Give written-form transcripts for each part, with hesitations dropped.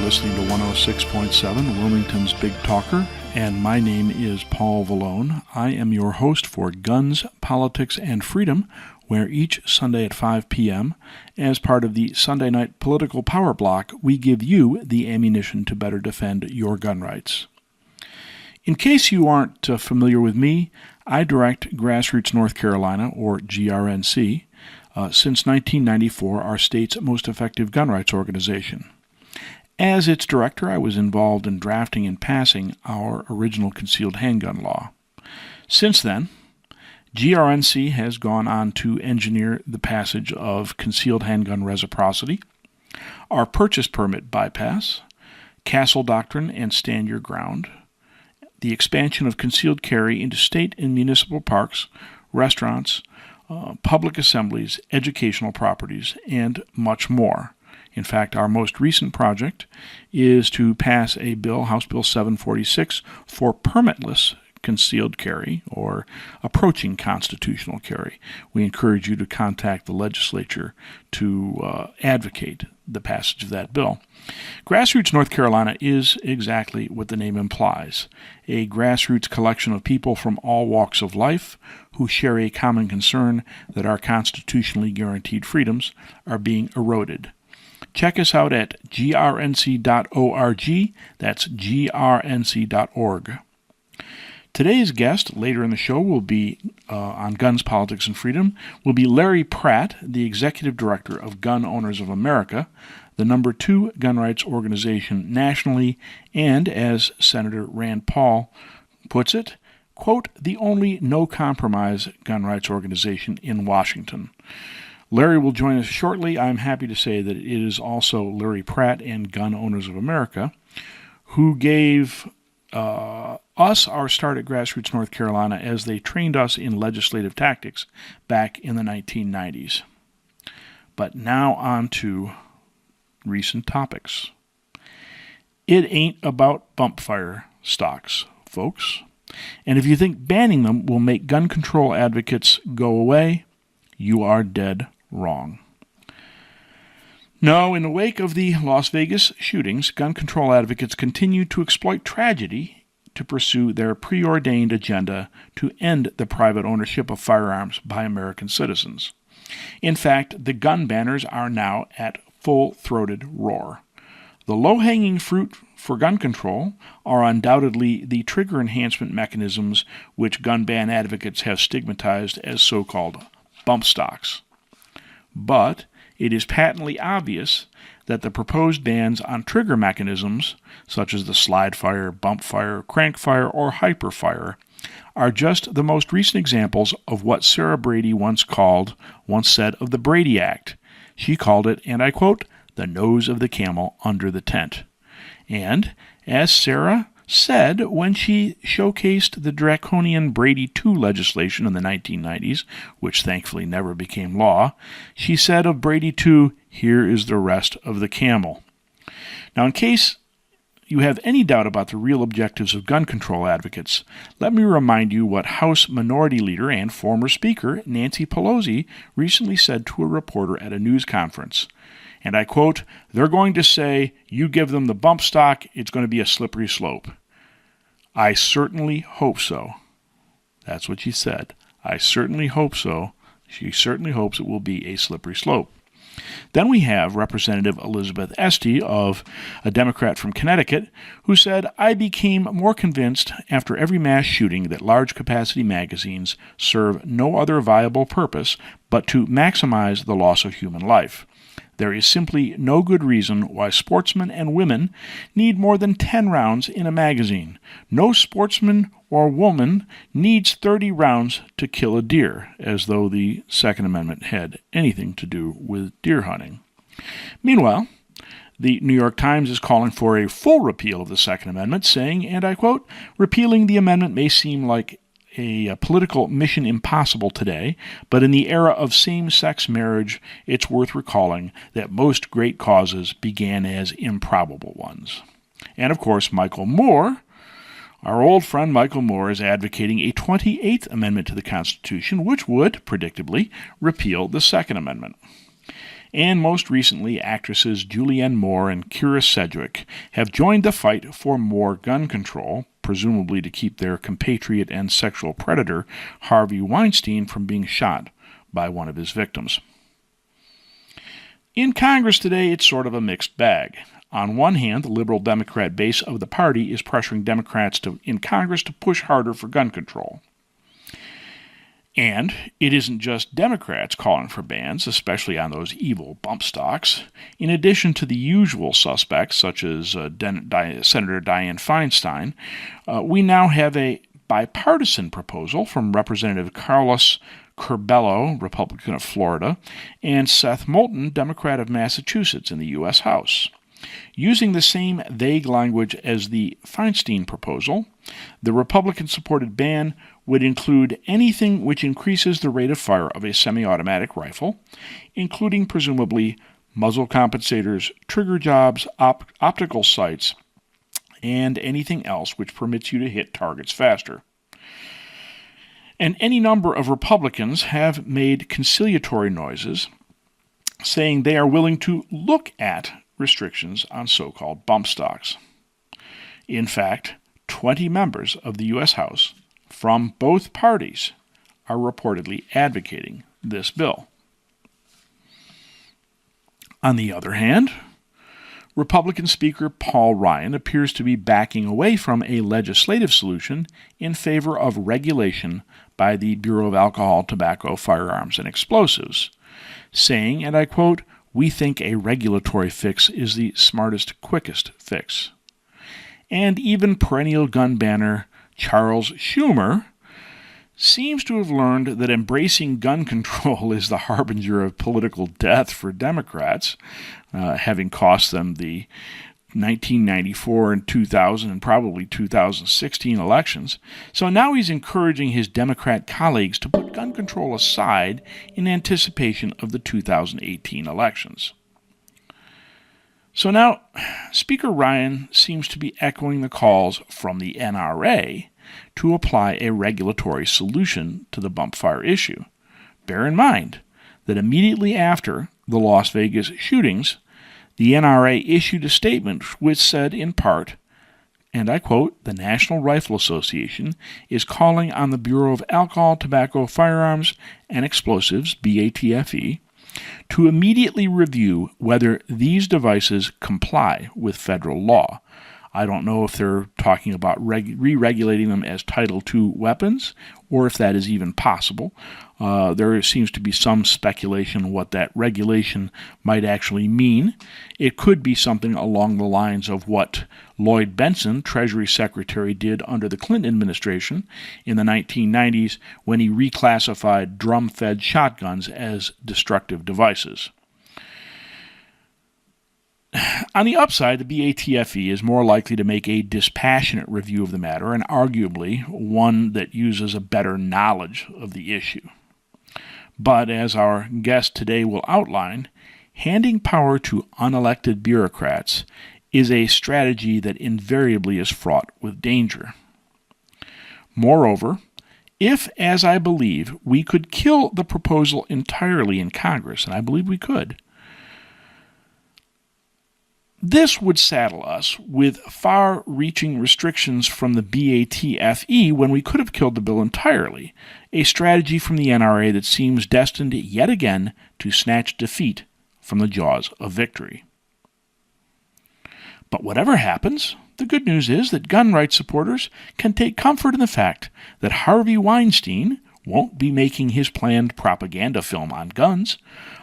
listening to 106.7, Wilmington's Big Talker, and my name is Paul Vallone. I am your host for Guns, Politics, and Freedom, where each Sunday at 5 p.m., as part of the Sunday Night Political Power Block, we give you the ammunition to better defend your gun rights. In case you aren't familiar with me, I direct Grassroots North Carolina, or GRNC, since 1994, our state's most effective gun rights organization. As its director, I was involved in drafting and passing our original concealed handgun law. Since then, GRNC has gone on to engineer the passage of concealed handgun reciprocity, our purchase permit bypass, castle doctrine and stand your ground, the expansion of concealed carry into state and municipal parks, restaurants, public assemblies, educational properties, and much more. In fact, our most recent project is to pass a bill, House Bill 746, for permitless concealed carry, or approaching constitutional carry. We encourage you to contact the legislature to advocate the passage of that bill. Grassroots North Carolina is exactly what the name implies, a grassroots collection of people from all walks of life who share a common concern that our constitutionally guaranteed freedoms are being eroded. Check us out at grnc.org. That's grnc.org. Today's guest, later in the show, will be on Guns, Politics, and Freedom, will be Larry Pratt, the Executive Director of Gun Owners of America, the number 2 gun rights organization nationally, and, as Senator Rand Paul puts it, quote, the only no-compromise gun rights organization in Washington. Larry will join us shortly. I'm happy to say that it is also Larry Pratt and Gun Owners of America who gave us our start at Grassroots North Carolina as they trained us in legislative tactics back in the 1990s. But now on to recent topics. It ain't about bump fire stocks, folks. And if you think banning them will make gun control advocates go away, you are dead wrong. No, in the wake of the Las Vegas shootings, gun control advocates continue to exploit tragedy to pursue their preordained agenda to end the private ownership of firearms by American citizens. In fact, the gun banners are now at full-throated roar. The low-hanging fruit for gun control are undoubtedly the trigger enhancement mechanisms which gun ban advocates have stigmatized as so-called bump stocks. But it is patently obvious that the proposed bans on trigger mechanisms, such as the slide fire, bump fire, crank fire, or hyper fire, are just the most recent examples of what Sarah Brady once said of the Brady Act. She called it, and I quote, the nose of the camel under the tent. And, as Sarah said when she showcased the draconian Brady II legislation in the 1990s, which thankfully never became law, she said of Brady II, here is the rest of the camel. Now, in case you have any doubt about the real objectives of gun control advocates, let me remind you what House Minority Leader and former Speaker Nancy Pelosi recently said to a reporter at a news conference. And I quote, they're going to say, you give them the bump stock, it's going to be a slippery slope. I certainly hope so. That's what she said. I certainly hope so. She certainly hopes it will be a slippery slope. Then we have Representative Elizabeth Esty, a Democrat from Connecticut, who said, I became more convinced after every mass shooting that large-capacity magazines serve no other viable purpose but to maximize the loss of human life. There is simply no good reason why sportsmen and women need more than 10 rounds in a magazine. No sportsman or woman needs 30 rounds to kill a deer, as though the Second Amendment had anything to do with deer hunting. Meanwhile, the New York Times is calling for a full repeal of the Second Amendment, saying, and I quote, repealing the amendment may seem like a political mission impossible today, but in the era of same-sex marriage, it's worth recalling that most great causes began as improbable ones. And of course, Michael Moore, our old friend Michael Moore, is advocating a 28th Amendment to the Constitution, which would, predictably, repeal the Second Amendment. and most recently actresses Julianne Moore and Kyra Sedgwick have joined the fight for more gun control, presumably to keep their compatriot and sexual predator Harvey Weinstein from being shot by one of his victims. In Congress today, it's sort of a mixed bag. On one hand, the liberal Democrat base of the party is pressuring Democrats in Congress to push harder for gun control. And it isn't just Democrats calling for bans, especially on those evil bump stocks. In addition to the usual suspects, such as Senator Dianne Feinstein, we now have a bipartisan proposal from Representative Carlos Curbelo, Republican of Florida, and Seth Moulton, Democrat of Massachusetts in the U.S. House. Using the same vague language as the Feinstein proposal, the Republican-supported ban would include anything which increases the rate of fire of a semi-automatic rifle, including presumably muzzle compensators, trigger jobs, optical sights, and anything else which permits you to hit targets faster. And any number of Republicans have made conciliatory noises, saying they are willing to look at restrictions on so-called bump stocks. In fact, 20 members of the U.S. House from both parties are reportedly advocating this bill. On the other hand, Republican Speaker Paul Ryan appears to be backing away from a legislative solution in favor of regulation by the Bureau of Alcohol, Tobacco, Firearms, and Explosives, saying, and I quote, "We think a regulatory fix is the smartest, quickest fix." And even perennial gun banner Charles Schumer seems to have learned that embracing gun control is the harbinger of political death for Democrats, having cost them the 1994 and 2000 and probably 2016 elections. So now he's encouraging his Democrat colleagues to put gun control aside in anticipation of the 2018 elections. So now, Speaker Ryan seems to be echoing the calls from the NRA to apply a regulatory solution to the bump fire issue. Bear in mind that immediately after the Las Vegas shootings, the NRA issued a statement which said in part, and I quote, "The National Rifle Association is calling on the Bureau of Alcohol, Tobacco, Firearms, and Explosives, BATFE, to immediately review whether these devices comply with federal law." I don't know if they're talking about re-regulating them as Title II weapons or if that is even possible. There seems to be some speculation what that regulation might actually mean. It could be something along the lines of what Lloyd Bentsen, Treasury Secretary, did under the Clinton administration in the 1990s when he reclassified drum-fed shotguns as destructive devices. On the upside, the BATFE is more likely to make a dispassionate review of the matter and arguably one that uses a better knowledge of the issue. But as our guest today will outline, handing power to unelected bureaucrats is a strategy that invariably is fraught with danger. Moreover, if, as I believe, we could kill the proposal entirely in Congress, and I believe we could, this would saddle us with far-reaching restrictions from the BATFE when we could have killed the bill entirely, a strategy from the NRA that seems destined yet again to snatch defeat from the jaws of victory. But whatever happens, the good news is that gun rights supporters can take comfort in the fact that Harvey Weinstein won't be making his planned propaganda film on guns,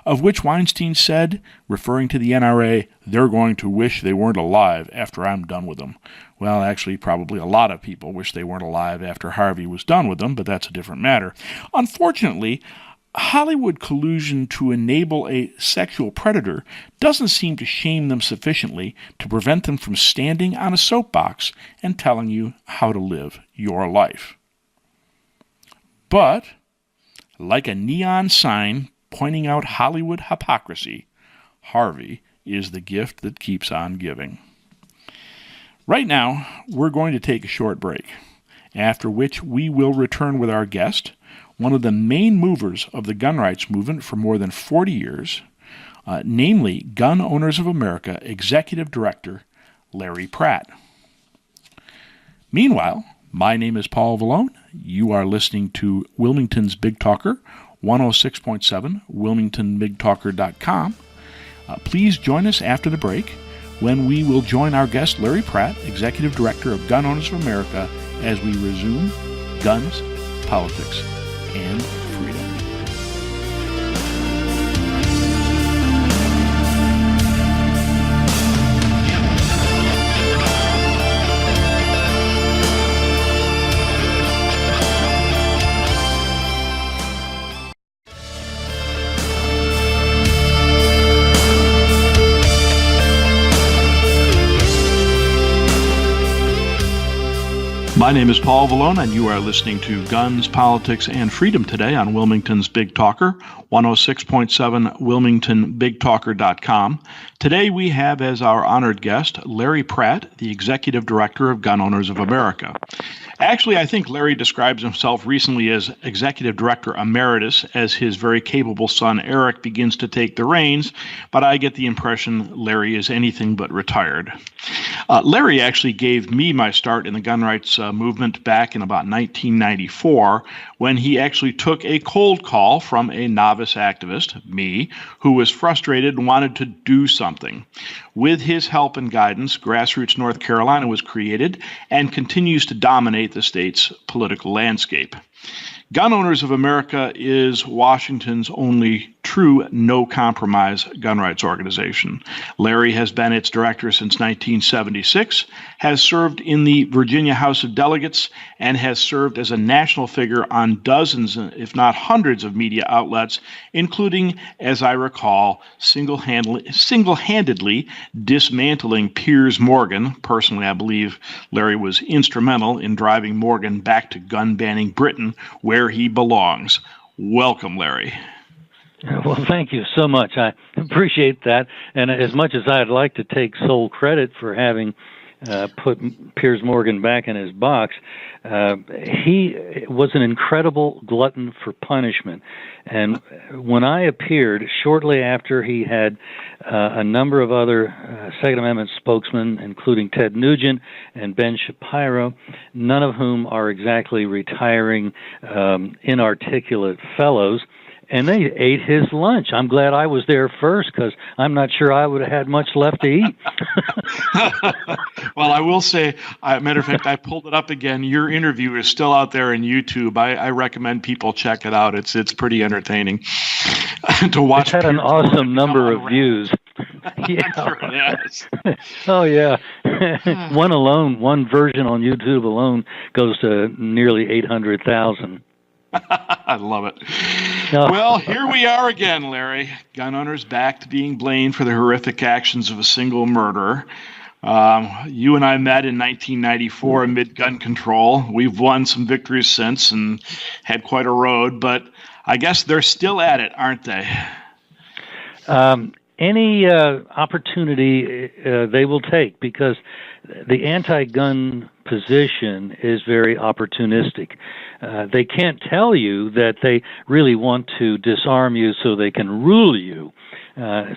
of which Weinstein said, referring to the NRA, "They're going to wish they weren't alive after I'm done with them." Well, actually, probably a lot of people wish they weren't alive after Harvey was done with them, but that's a different matter. Unfortunately, Hollywood collusion to enable a sexual predator doesn't seem to shame them sufficiently to prevent them from standing on a soapbox and telling you how to live your life. But, like a neon sign pointing out Hollywood hypocrisy, Harvey is the gift that keeps on giving. Right now, we're going to take a short break, after which we will return with our guest, one of the main movers of the gun rights movement for more than 40 years, namely Gun Owners of America Executive Director Larry Pratt. Meanwhile, my name is Paul Vallone. You are listening to Wilmington's Big Talker, 106.7, wilmingtonbigtalker.com. Please join us after the break when we will join our guest Larry Pratt, Executive Director of Gun Owners of America, as we resume Guns, Politics, and Freedom. My name is Paul Vallone, and you are listening to Guns, Politics, and Freedom today on Wilmington's Big Talker, 106.7 wilmingtonbigtalker.com. Today we have as our honored guest Larry Pratt, the Executive Director of Gun Owners of America. Actually, I think Larry describes himself recently as Executive Director Emeritus as his very capable son Eric begins to take the reins, but I get the impression Larry is anything but retired. Larry actually gave me my start in the gun rights movement back in about 1994 when he actually took a cold call from a novice activist, me, who was frustrated and wanted to do something. With his help and guidance, Grassroots North Carolina was created and continues to dominate the state's political landscape. Gun Owners of America is Washington's only true no-compromise gun rights organization. Larry has been its director since 1976, has served in the Virginia House of Delegates, and has served as a national figure on dozens, if not hundreds, of media outlets, including, as I recall, single-handedly dismantling Piers Morgan. Personally, I believe Larry was instrumental in driving Morgan back to gun-banning Britain, where he belongs. Welcome, Larry. Well, thank you so much. I appreciate that. And as much as I'd like to take sole credit for having put Piers Morgan back in his box, he was an incredible glutton for punishment. And when I appeared, shortly after he had a number of other Second Amendment spokesmen, including Ted Nugent and Ben Shapiro, none of whom are exactly retiring inarticulate fellows, and they ate his lunch. I'm glad I was there first because I'm not sure I would have had much left to eat. Well, I will say, matter of fact, I pulled it up again. Your interview is still out there on YouTube. I recommend people check it out. It's pretty entertaining to watch. It's had an awesome number of views. Yeah. I'm sure it has. Oh, yeah. One version on YouTube alone goes to nearly 800,000. I love it. Well, here we are again, Larry. Gun owners back to being blamed for the horrific actions of a single murderer. You and I met in 1994 amid gun control. We've won some victories since and had quite a road, but I guess they're still at it, aren't they? Any opportunity they will take, because the anti-gun position is very opportunistic. They can't tell you that they really want to disarm you so they can rule you.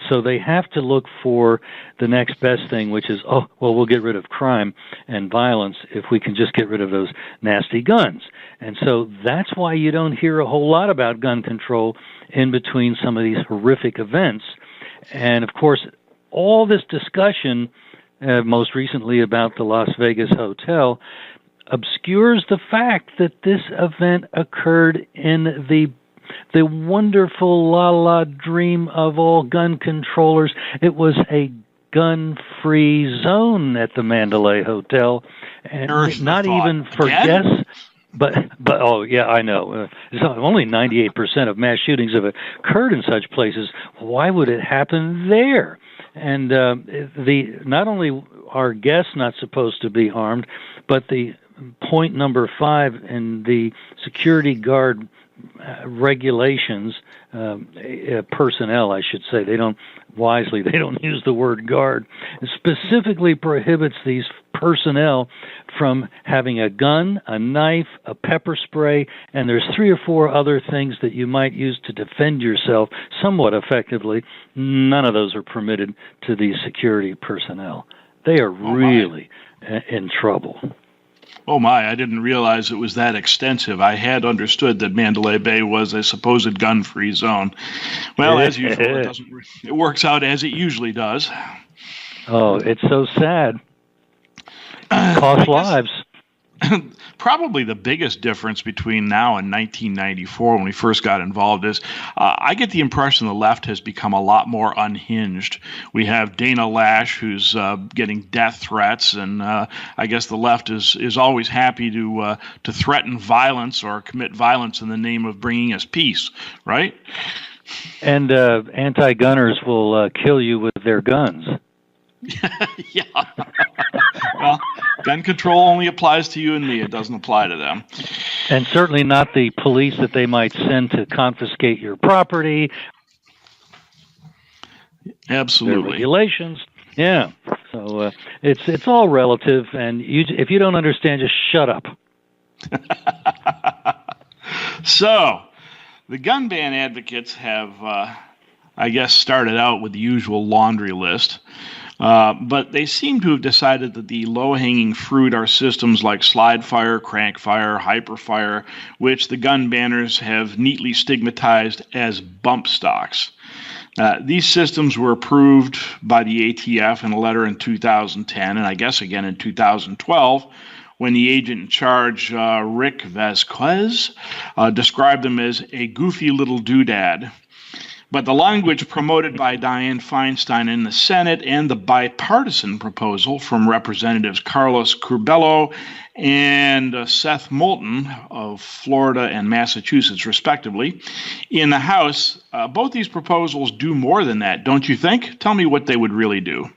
So they have to look for the next best thing, which is, we'll get rid of crime and violence if we can just get rid of those nasty guns. And so that's why you don't hear a whole lot about gun control in between some of these horrific events. And, of course, all this discussion, most recently about the Las Vegas hotel, obscures the fact that this event occurred in the wonderful la-la dream of all gun controllers. It was a gun-free zone at the Mandalay Hotel, and not even for guests. But oh yeah, I know. Only 98% of mass shootings have occurred in such places. Why would it happen there? And not only are guests not supposed to be harmed, but the point number 5 in the security guard regulations, personnel, I should say. They don't use the word guard. It specifically prohibits these personnel from having a gun, a knife, a pepper spray, and there's 3 or 4 other things that you might use to defend yourself somewhat effectively. None of those are permitted to these security personnel. They are really in trouble. Oh my, I didn't realize it was that extensive. I had understood that Mandalay Bay was a supposed gun-free zone. Well, as usual, it works out as it usually does. Oh, it's so sad. It costs lives. Probably the biggest difference between now and 1994, when we first got involved, is I get the impression the left has become a lot more unhinged. We have Dana Lash, who's getting death threats, and I guess the left is always happy to threaten violence or commit violence in the name of bringing us peace, right? And anti-gunners will kill you with their guns. Yeah. Well, gun control only applies to you and me. It doesn't apply to them. And certainly not the police that they might send to confiscate your property. Absolutely. Their regulations. Yeah. So it's all relative, and if you don't understand, just shut up. So, the gun ban advocates have, I guess, started out with the usual laundry list. But they seem to have decided that the low-hanging fruit are systems like slide fire, crank fire, hyper fire, which the gun banners have neatly stigmatized as bump stocks. These systems were approved by the ATF in a letter in 2010, and I guess again in 2012, when the agent in charge, Rick Vasquez, described them as a goofy little doodad. But the language promoted by Dianne Feinstein in the Senate and the bipartisan proposal from Representatives Carlos Curbelo and Seth Moulton of Florida and Massachusetts, respectively, in the House, both these proposals do more than that, don't you think? Tell me what they would really do.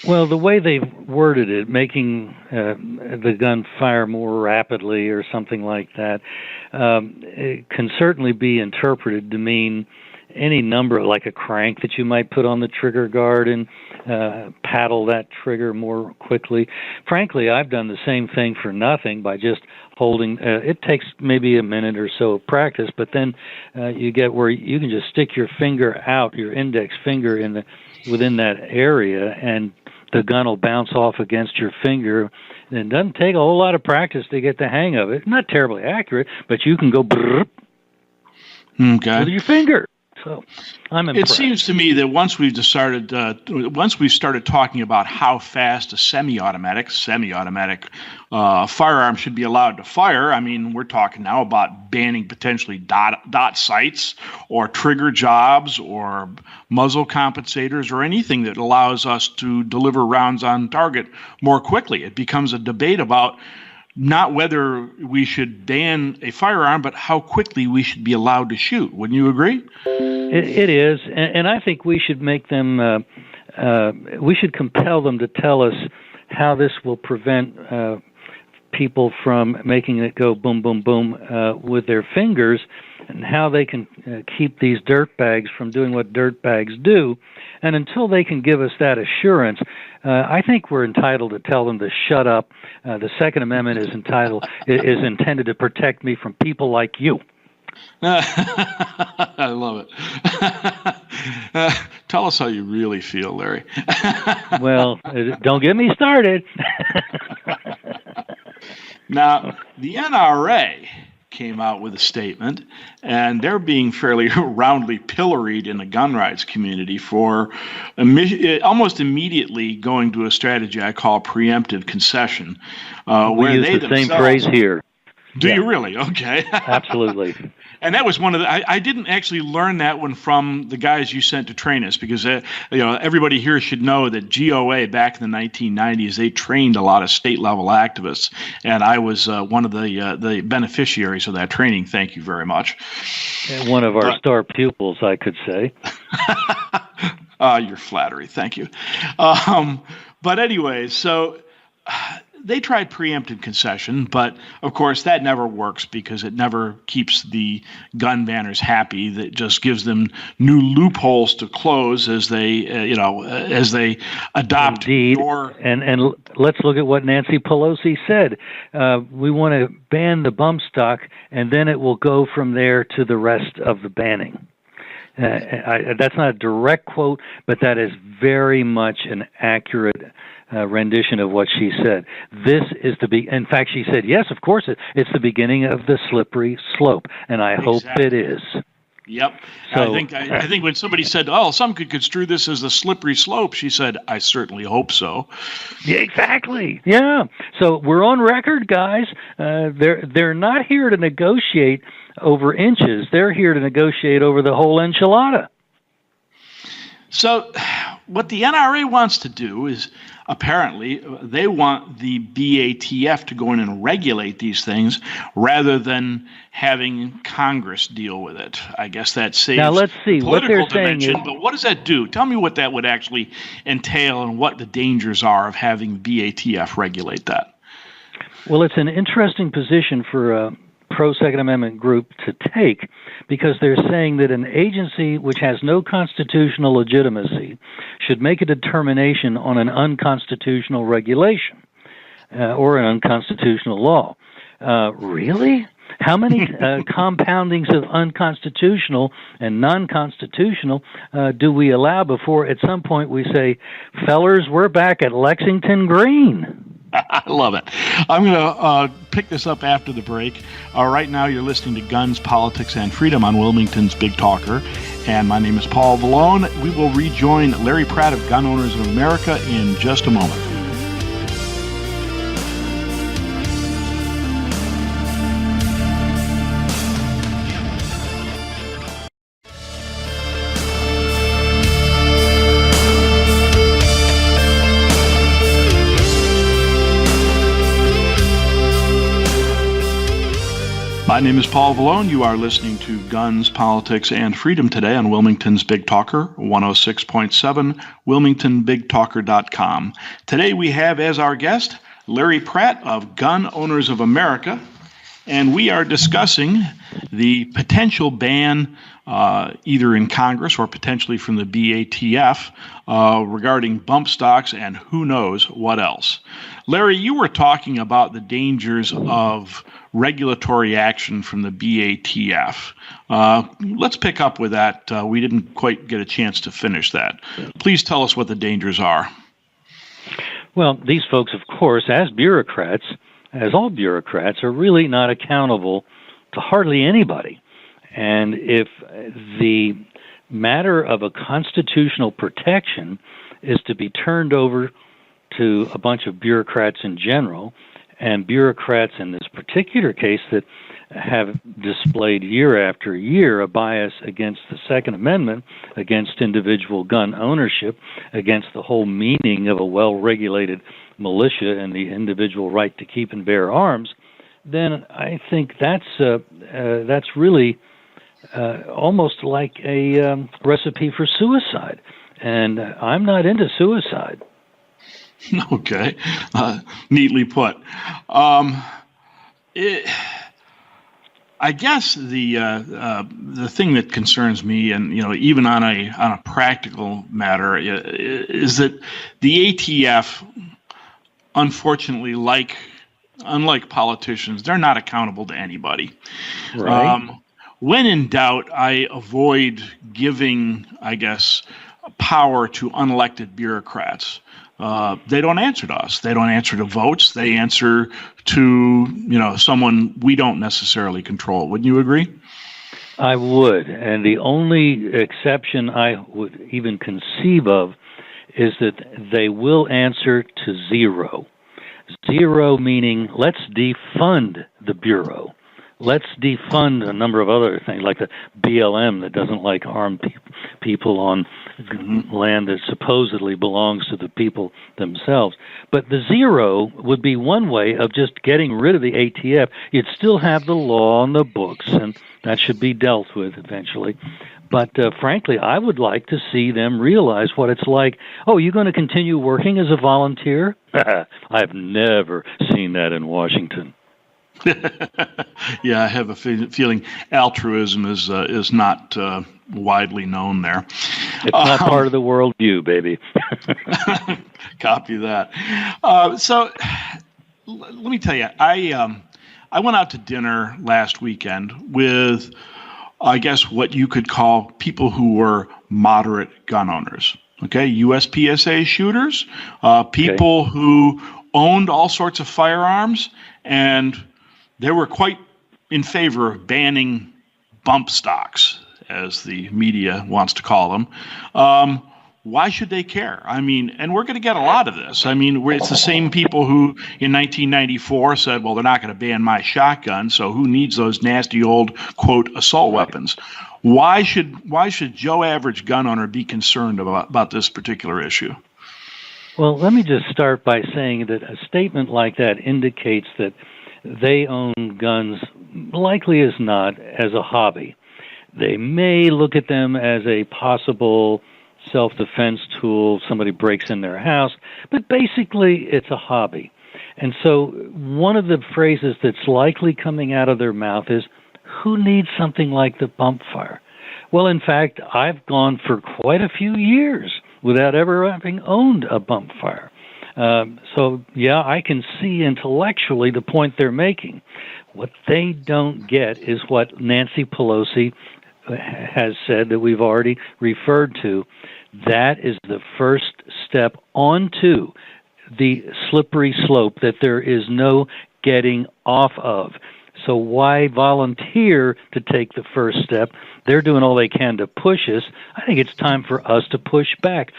Well, the way they've worded it, making the gun fire more rapidly or something like that, it can certainly be interpreted to mean any number, like a crank that you might put on the trigger guard and paddle that trigger more quickly. Frankly, I've done the same thing for nothing by just holding. It takes maybe a minute or so of practice, but then you get where you can just stick your finger out, your index finger within that area, and the gun will bounce off against your finger. And it doesn't take a whole lot of practice to get the hang of it. Not terribly accurate, but you can go brrr, with your finger. So I'm impressed. It seems to me that once we started talking about how fast a semi-automatic firearm should be allowed to fire, I mean, we're talking now about banning potentially dot sights or trigger jobs or muzzle compensators or anything that allows us to deliver rounds on target more quickly. It becomes a debate about not whether we should ban a firearm, but how quickly we should be allowed to shoot. Wouldn't you agree? It is, and I think we should make them, we should compel them to tell us how this will prevent people from making it go boom, boom, boom with their fingers, and how they can keep these dirtbags from doing what dirtbags do. And until they can give us that assurance, I think we're entitled to tell them to shut up. The Second Amendment is intended to protect me from people like you. I love it. Tell us how you really feel, Larry. Well, don't get me started. Now, the NRA came out with a statement, and they're being fairly roundly pilloried in the gun rights community for almost immediately going to a strategy I call preemptive concession. We use the same phrase here. Do you really? Okay. Absolutely. And that was one of the. I didn't actually learn that one from the guys you sent to train us, because everybody here should know that GOA back in the 1990s, they trained a lot of state level activists, and I was one of the beneficiaries of that training. Thank you very much. And one of our star pupils, I could say. Your flattery, thank you. But anyway, so they tried preempted concession, but of course that never works because it never keeps the gun banners happy. That just gives them new loopholes to close as they, as they adopt. Indeed. And let's look at what Nancy Pelosi said. We want to ban the bump stock, and then it will go from there to the rest of the banning. That's not a direct quote, but that is very much an accurate rendition of what she said. This is in fact, she said, yes, of course, it's the beginning of the slippery slope, and I hope it is. Yep. So, I think when somebody said, "Oh, some could construe this as a slippery slope," she said, "I certainly hope so." Yeah, exactly. Yeah. So we're on record, guys. They're not here to negotiate over inches. They're here to negotiate over the whole enchilada. So what the NRA wants to do is, apparently, they want the BATF to go in and regulate these things rather than having Congress deal with it. I guess that saves now, let's see. the What political they're saying dimension, is, but what does that do? Tell me what that would actually entail and what the dangers are of having BATF regulate that. well, it's an interesting position for a pro-Second Amendment group to take, because they're saying that an agency which has no constitutional legitimacy should make a determination on an unconstitutional regulation or an unconstitutional law. Really? How many compoundings of unconstitutional and non-constitutional do we allow before at some point we say, fellers, we're back at Lexington Green? I love it. I'm going to pick this up after the break. Right now, you're listening to Guns, Politics, and Freedom on Wilmington's Big Talker. And my name is Paul Vallone. We will rejoin Larry Pratt of Gun Owners of America in just a moment. My name is Paul Vallone. You are listening to Guns, Politics, and Freedom today on Wilmington's Big Talker, 106.7, WilmingtonBigTalker.com. Today we have as our guest Larry Pratt of Gun Owners of America, and we are discussing the potential ban either in Congress or potentially from the BATF regarding bump stocks and who knows what else. Larry, you were talking about the dangers of regulatory action from the BATF. Let's pick up with that. We didn't quite get a chance to finish that. Please tell us what the dangers are. Well, these folks, of course, as bureaucrats, as all bureaucrats, are really not accountable to hardly anybody. And if the matter of a constitutional protection is to be turned over to a bunch of bureaucrats in general, and bureaucrats in this particular case that have displayed year after year a bias against the Second Amendment, against individual gun ownership, against the whole meaning of a well-regulated militia and the individual right to keep and bear arms, then I think that's really almost like a recipe for suicide. And I'm not into suicide. Okay, neatly put. I guess the thing that concerns me, and even on a practical matter, is that the ATF, unfortunately, unlike politicians, they're not accountable to anybody. Right. When in doubt, I avoid giving, I guess, power to unelected bureaucrats. They don't answer to us. They don't answer to votes. They answer to, someone we don't necessarily control. Wouldn't you agree? I would. And the only exception I would even conceive of is that they will answer to zero. Zero meaning let's defund the Bureau. Let's defund a number of other things, like the BLM that doesn't like armed people on land that supposedly belongs to the people themselves. But the zero would be one way of just getting rid of the ATF. You'd still have the law on the books, and that should be dealt with eventually. But frankly, I would like to see them realize what it's like. Oh, you're going to continue working as a volunteer? I've never seen that in Washington. Yeah, I have a feeling altruism is not widely known there. It's not part of the worldview, baby. Copy that. So let me tell you, I went out to dinner last weekend with, I guess, what you could call people who were moderate gun owners. Okay, USPSA shooters, people who owned all sorts of firearms, and they were quite in favor of banning bump stocks, as the media wants to call them. Why should they care? I mean, and we're going to get a lot of this. I mean, it's the same people who in 1994 said, well, they're not going to ban my shotgun, so who needs those nasty old, quote, assault weapons? Why should Joe Average gun owner be concerned about this particular issue? Well, let me just start by saying that a statement like that indicates that they own guns, likely as not, as a hobby. They may look at them as a possible self-defense tool if somebody breaks in their house, but basically it's a hobby. And so one of the phrases that's likely coming out of their mouth is, who needs something like the bump fire? Well, in fact, I've gone for quite a few years without ever having owned a bump fire. So, yeah, I can see intellectually the point they're making. What they don't get is what Nancy Pelosi has said that we've already referred to. That is the first step onto the slippery slope that there is no getting off of. So why volunteer to take the first step? They're doing all they can to push us. I think it's time for us to push back.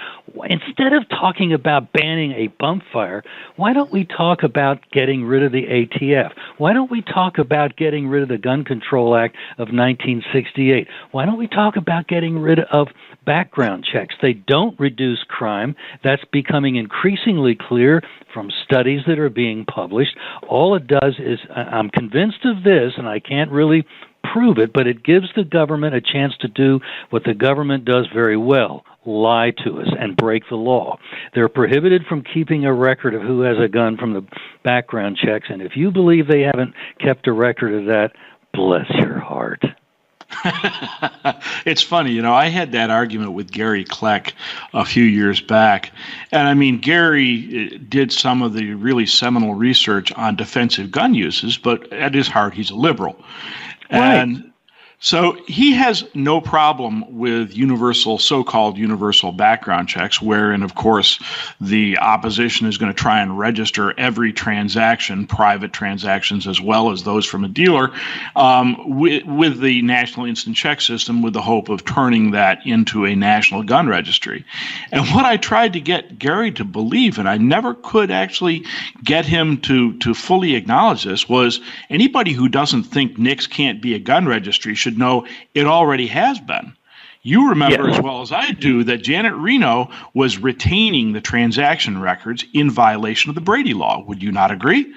Instead of talking about banning a bump fire, why don't we talk about getting rid of the ATF? Why don't we talk about getting rid of the Gun Control Act of 1968? Why don't we talk about getting rid of background checks? They don't reduce crime. That's becoming increasingly clear from studies that are being published. All it does is, I'm convinced of this, and I can't really prove it, but it gives the government a chance to do what the government does very well, lie to us and break the law. They're prohibited from keeping a record of who has a gun from the background checks, and if you believe they haven't kept a record of that, bless your heart. It's funny, I had that argument with Gary Kleck a few years back. And I mean, Gary did some of the really seminal research on defensive gun uses, but at his heart, he's a liberal. Right. And so he has no problem with so-called universal background checks, wherein, of course, the opposition is going to try and register every transaction, private transactions as well as those from a dealer, with the National Instant Check System, with the hope of turning that into a national gun registry. And what I tried to get Gary to believe, and I never could actually get him to fully acknowledge this, was anybody who doesn't think NICS can't be a gun registry should know it already has been. You remember as well as I do that Janet Reno was retaining the transaction records in violation of the Brady Law. Would you not agree?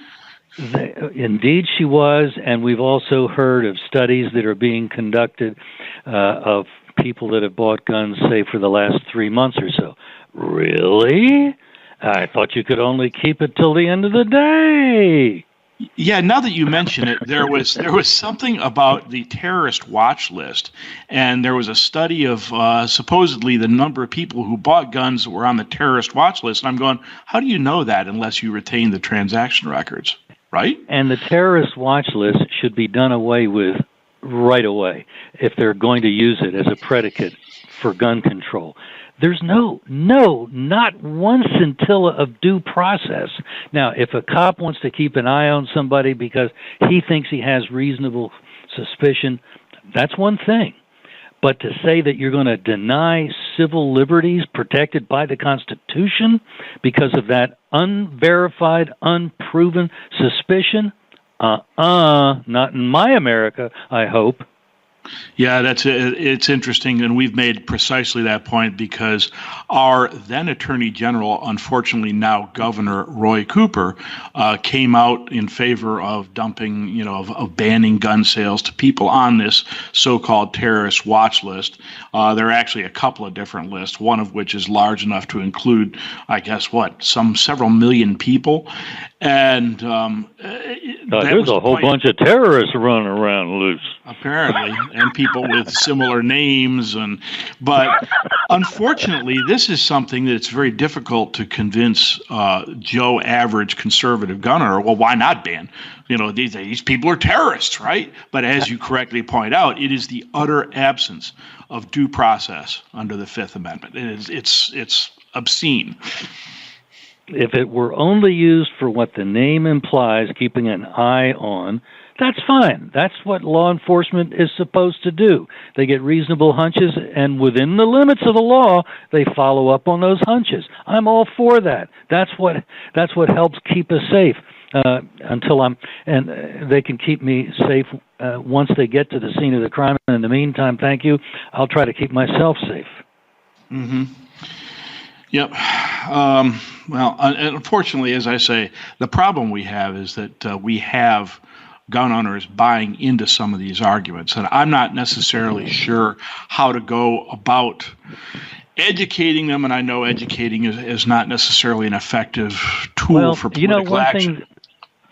Indeed she was, and we've also heard of studies that are being conducted of people that have bought guns, say, for the last 3 months or so. Really? I thought you could only keep it till the end of the day. Yeah, now that you mention it, there was something about the terrorist watch list, and there was a study of supposedly the number of people who bought guns that were on the terrorist watch list. And I'm going, how do you know that unless you retain the transaction records, right? And the terrorist watch list should be done away with right away if they're going to use it as a predicate for gun control. There's not one scintilla of due process. Now, if a cop wants to keep an eye on somebody because he thinks he has reasonable suspicion, that's one thing. But to say that you're going to deny civil liberties protected by the Constitution because of that unverified, unproven suspicion, Not in my America, I hope. Yeah, it's interesting, and we've made precisely that point because our then Attorney General, unfortunately now Governor Roy Cooper, came out in favor of dumping, of banning gun sales to people on this so-called terrorist watch list. There are actually a couple of different lists, one of which is large enough to include, I guess, several million people, and there's a whole bunch of terrorists running around loose. Apparently, and people with similar names, but unfortunately, this is something that it's very difficult to convince Joe average conservative gun owner. Well, why not ban? These people are terrorists, right? But as you correctly point out, it is the utter absence of due process under the Fifth Amendment. It's obscene. If it were only used for what the name implies, keeping an eye on, that's fine. That's what law enforcement is supposed to do. They get reasonable hunches, and within the limits of the law, they follow up on those hunches. I'm all for that. That's what helps keep us safe. And they can keep me safe once they get to the scene of the crime. And in the meantime, thank you. I'll try to keep myself safe. Mm-hmm. Yep. Well, unfortunately, as I say, the problem we have is that we have gun owners buying into some of these arguments, and I'm not necessarily sure how to go about educating them, and I know educating is not necessarily an effective tool for political action. One thing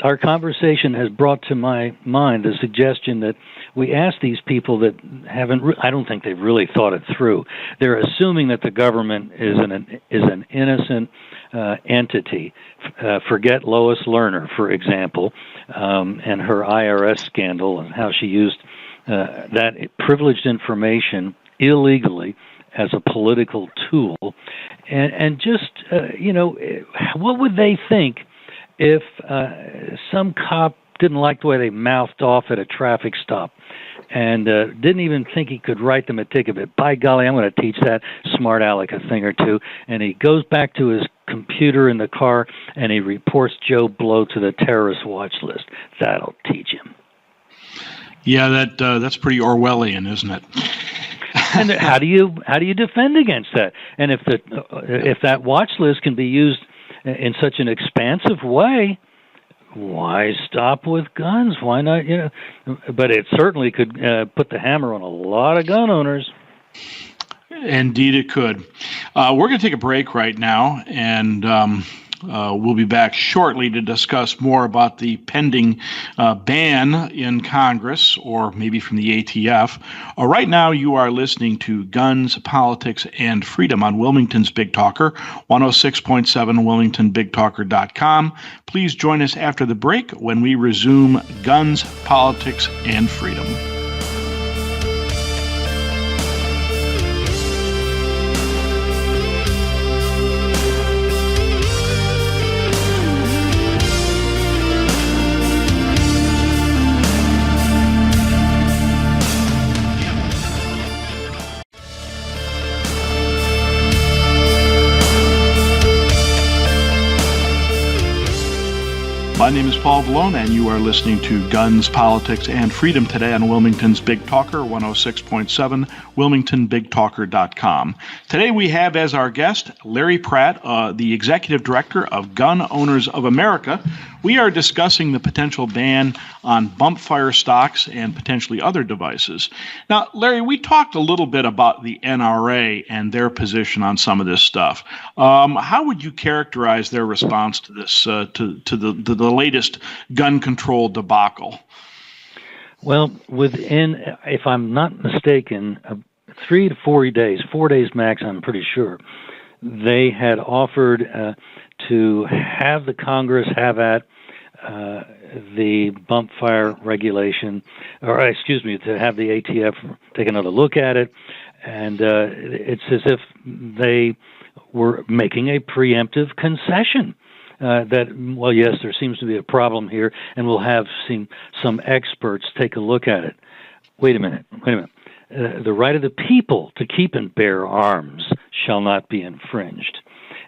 our conversation has brought to my mind the suggestion that we ask these people that I don't think they've really thought it through. They're assuming that the government is an innocent entity. Forget Lois Lerner, for example, and her IRS scandal and how she used that privileged information illegally as a political tool. And just, what would they think if some cop didn't like the way they mouthed off at a traffic stop and didn't even think he could write them a ticket? But by golly, I'm going to teach that smart aleck a thing or two. And he goes back to his computer in the car and he reports Joe Blow to the terrorist watch list. That'll teach him. Yeah, that's pretty Orwellian, isn't it? And how do you defend against that? And if that watch list can be used in such an expansive way, why stop with guns? Why not? But it certainly could put the hammer on a lot of gun owners. Indeed, it could. We're going to take a break right now, and we'll be back shortly to discuss more about the pending ban in Congress, or maybe from the ATF. Right now, you are listening to Guns, Politics, and Freedom on Wilmington's Big Talker, 106.7 WilmingtonBigTalker.com. Please join us after the break when we resume Guns, Politics, and Freedom. My name is Paul Vallone, and you are listening to Guns, Politics, and Freedom today on Wilmington's Big Talker, 106.7, WilmingtonBigTalker.com. Today we have as our guest Larry Pratt, the Executive Director of Gun Owners of America. We are discussing the potential ban on bump fire stocks and potentially other devices. Now, Larry, we talked a little bit about the NRA and their position on some of this stuff. How would you characterize their response to this, to the latest gun control debacle? Well, within, if I'm not mistaken, 3 to 4 days, 4 days max, I'm pretty sure, they had offered to have the Congress have at the bump fire regulation, or excuse me, to have the ATF take another look at it. And it's as if they were making a preemptive concession. That, well, yes, there seems to be a problem here, and we'll have some experts take a look at it. Wait a minute. The right of the people to keep and bear arms shall not be infringed.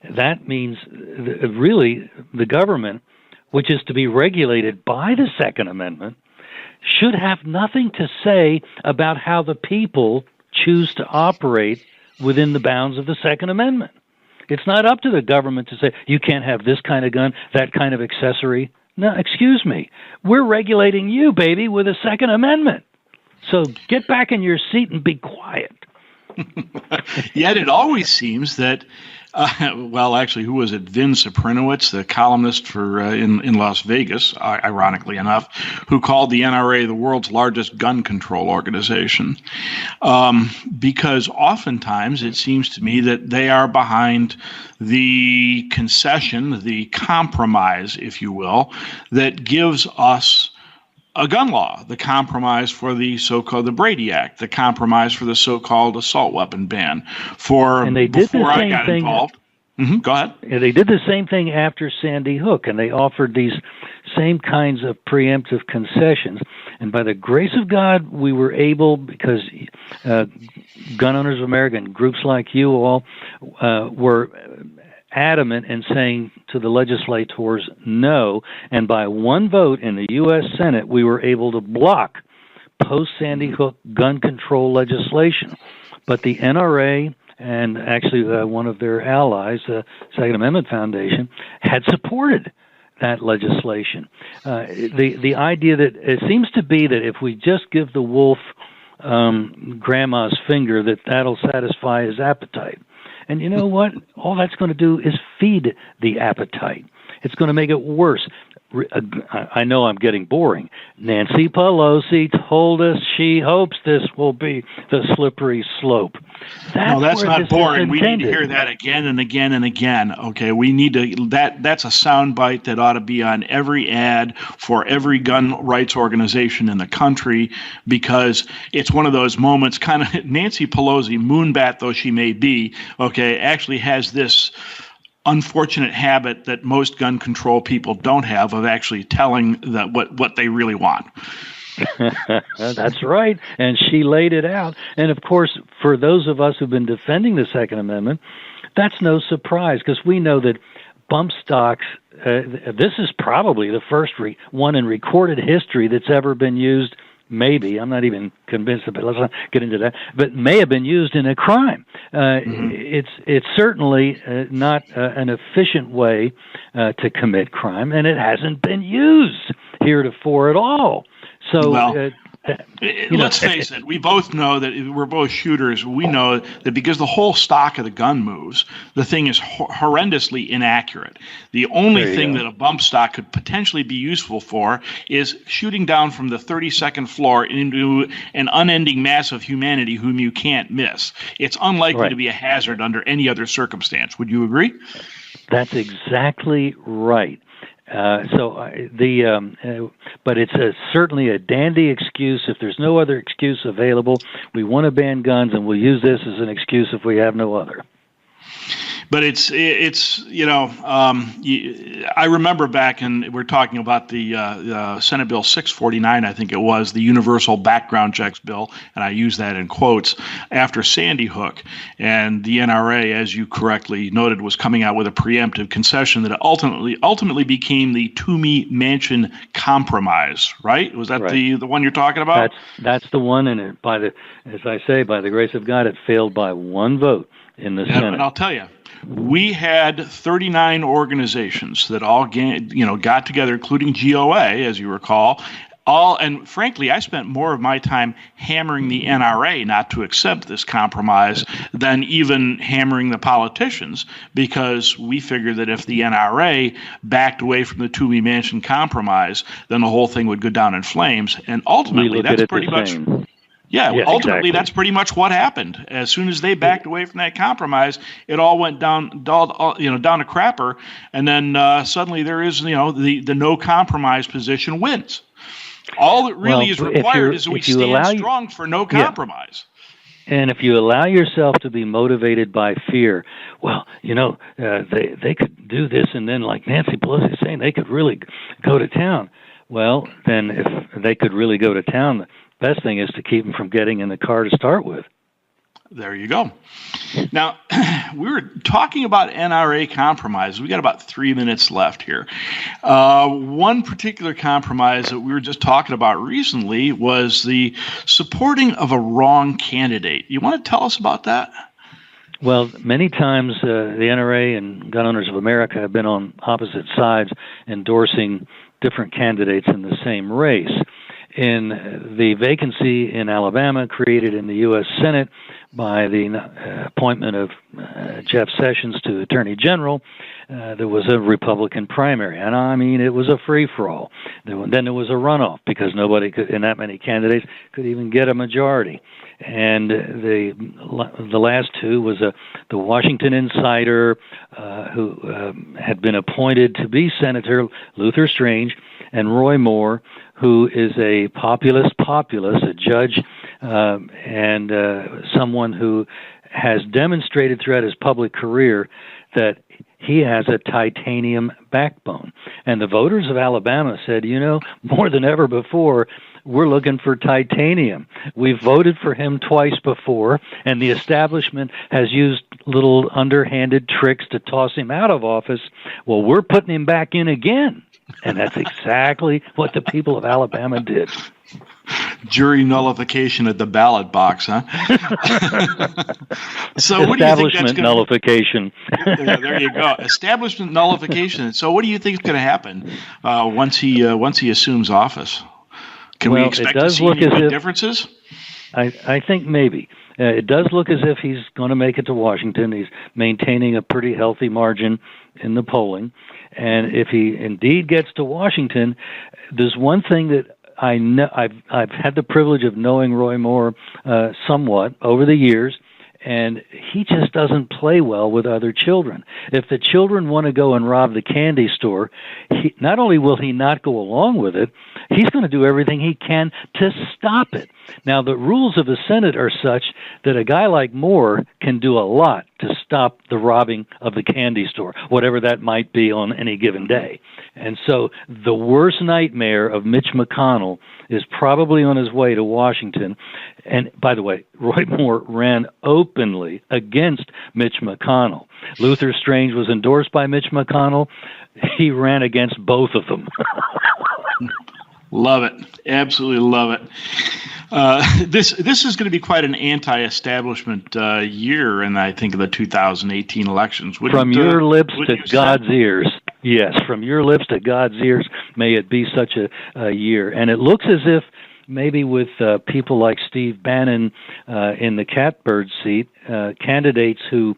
That means, really, the government which is to be regulated by the Second Amendment, should have nothing to say about how the people choose to operate within the bounds of the Second Amendment. It's not up to the government to say, you can't have this kind of gun, that kind of accessory. No, excuse me. We're regulating you, baby, with a Second Amendment. So get back in your seat and be quiet. Yet it always seems that, actually, who was it? Vin Saprinowicz, the columnist for in Las Vegas, ironically enough, who called the NRA the world's largest gun control organization, because oftentimes it seems to me that they are behind the concession, the compromise, if you will, that gives us a gun law, the compromise for the so-called the Brady Act, the compromise for the so-called assault weapon ban. And they did the same thing. Involved. Go ahead. And they did the same thing after Sandy Hook, and they offered these same kinds of preemptive concessions. And by the grace of God, we were able, because Gun Owners of America and groups like you all were adamant in saying to the legislators no, and by one vote in the U.S. Senate, we were able to block post-Sandy Hook gun control legislation. But the NRA and actually one of their allies, the Second Amendment Foundation, had supported that legislation. The idea that it seems to be that if we just give the wolf grandma's finger, that'll satisfy his appetite. And you know what? All that's going to do is feed the appetite. It's going to make it worse. I know I'm getting boring. Nancy Pelosi told us she hopes this will be the slippery slope. That's not boring. We need to hear that again and again and again. Okay, we need to. That's a soundbite that ought to be on every ad for every gun rights organization in the country, because it's one of those moments. Kind of Nancy Pelosi, moonbat though she may be, okay, actually has this unfortunate habit that most gun control people don't have of actually telling what they really want. That's right. And she laid it out. And of course, for those of us who've been defending the Second Amendment, that's no surprise, because we know that bump stocks, this is probably the first one in recorded history that's ever been used. Maybe, I'm not even convinced, but let's not get into that, but may have been used in a crime. It's certainly not an efficient way to commit crime, and it hasn't been used heretofore at all. So let's face it, we both know that we're both shooters. We know that because the whole stock of the gun moves, the thing is horrendously inaccurate. The only thing that a bump stock could potentially be useful for is shooting down from the 32nd floor into an unending mass of humanity whom you can't miss. It's unlikely to be a hazard under any other circumstance. Would you agree? That's exactly right. But it's certainly a dandy excuse. If there's no other excuse available, we want to ban guns, and we'll use this as an excuse if we have no other. But I remember back we're talking about the Senate Bill 649, I think it was, the Universal Background Checks Bill, and I use that in quotes, after Sandy Hook. And the NRA, as you correctly noted, was coming out with a preemptive concession that ultimately became the Toomey Manchin Compromise, right? Was that the one you're talking about? That's the one, and as I say, by the grace of God, it failed by one vote in the Senate. And I'll tell you, we had 39 organizations that all got together, including GOA, as you recall. And frankly, I spent more of my time hammering the NRA not to accept this compromise than even hammering the politicians, because we figured that if the NRA backed away from the Toomey Manchin Compromise, then the whole thing would go down in flames. And ultimately, that's pretty much. Ultimately, that's pretty much what happened. As soon as they backed away from that compromise, it all went down to crapper, and then suddenly there is, the no compromise position wins. All that really is required is we stand strong for no compromise. And if you allow yourself to be motivated by fear, they could do this, and then, like Nancy Pelosi is saying, they could really go to town. Well, then if they could really go to town, best thing is to keep them from getting in the car to start with. There you go. Now, we were talking about NRA compromise. We got about 3 minutes left here. One particular compromise that we were just talking about recently was the supporting of a wrong candidate. You want to tell us about that? Well, many times the NRA and Gun Owners of America have been on opposite sides endorsing different candidates in the same race. In the vacancy in Alabama created in the U.S. Senate by the appointment of Jeff Sessions to Attorney General, there was a Republican primary. And I mean, it was a free-for-all. Then there was a runoff because nobody could, and that many candidates could even get a majority. And the last two was the Washington insider who had been appointed to be Senator, Luther Strange, and Roy Moore, who is a populist, a judge, and someone who has demonstrated throughout his public career that he has a titanium backbone. And the voters of Alabama said, more than ever before, we're looking for titanium. We've voted for him twice before, and the establishment has used little underhanded tricks to toss him out of office. Well, we're putting him back in again. And that's exactly what the people of Alabama did. Jury nullification at the ballot box, huh? So what do you think that's nullification. Yeah, there you go. Establishment nullification. So what do you think is going to happen once he assumes office? Can we expect to see any differences? I think maybe. It does look as if he's going to make it to Washington. He's maintaining a pretty healthy margin in the polling. And if he indeed gets to Washington, there's one thing that I know. I've had the privilege of knowing Roy Moore somewhat over the years, and he just doesn't play well with other children. If the children want to go and rob the candy store, not only will he not go along with it, he's going to do everything he can to stop it. Now, the rules of the Senate are such that a guy like Moore can do a lot to stop the robbing of the candy store, whatever that might be on any given day. And so the worst nightmare of Mitch McConnell is probably on his way to Washington. And by the way, Roy Moore ran openly against Mitch McConnell. Luther Strange was endorsed by Mitch McConnell. He ran against both of them. Love it. Absolutely love it. This is going to be quite an anti-establishment year, and I think of the 2018 elections. From your lips to God's ears. Yes, from your lips to God's ears, may it be such a year. And it looks as if maybe with people like Steve Bannon in the catbird seat, candidates who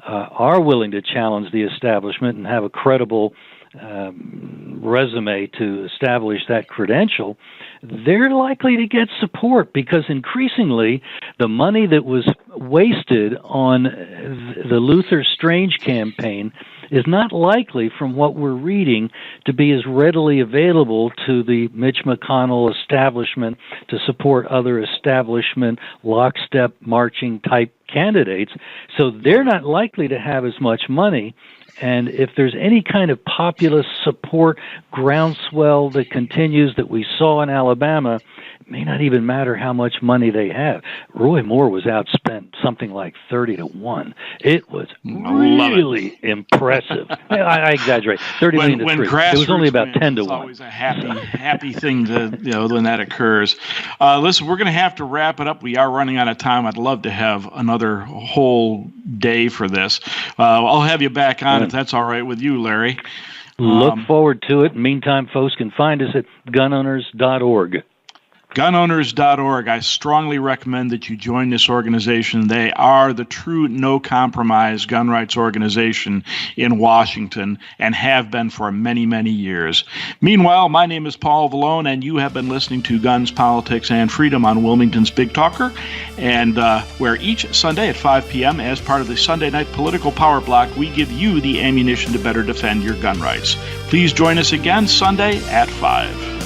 are willing to challenge the establishment and have a credible resume to establish that credential, they're likely to get support because increasingly the money that was wasted on the Luther Strange campaign is not likely, from what we're reading, to be as readily available to the Mitch McConnell establishment to support other establishment lockstep marching type candidates. So they're not likely to have as much money. And if there's any kind of populist support groundswell that continues that we saw in Alabama, it may not even matter how much money they have. Roy Moore was outspent something like 30-1. It was really impressive. I exaggerate. 30 million to 3. It was only about 10-1. It's always a happy thing to when that occurs. Listen, we're going to have to wrap it up. We are running out of time. I'd love to have another whole day for this. I'll have you back on if that's all right with you, Larry. Look forward to it. Meantime, folks can find us at gunowners.org. Gunowners.org. I strongly recommend that you join this organization. They are the true no-compromise gun rights organization in Washington and have been for many, many years. Meanwhile, my name is Paul Vallone, and you have been listening to Guns, Politics, and Freedom on Wilmington's Big Talker, and where each Sunday at 5 p.m., as part of the Sunday Night Political Power Block, we give you the ammunition to better defend your gun rights. Please join us again Sunday at 5.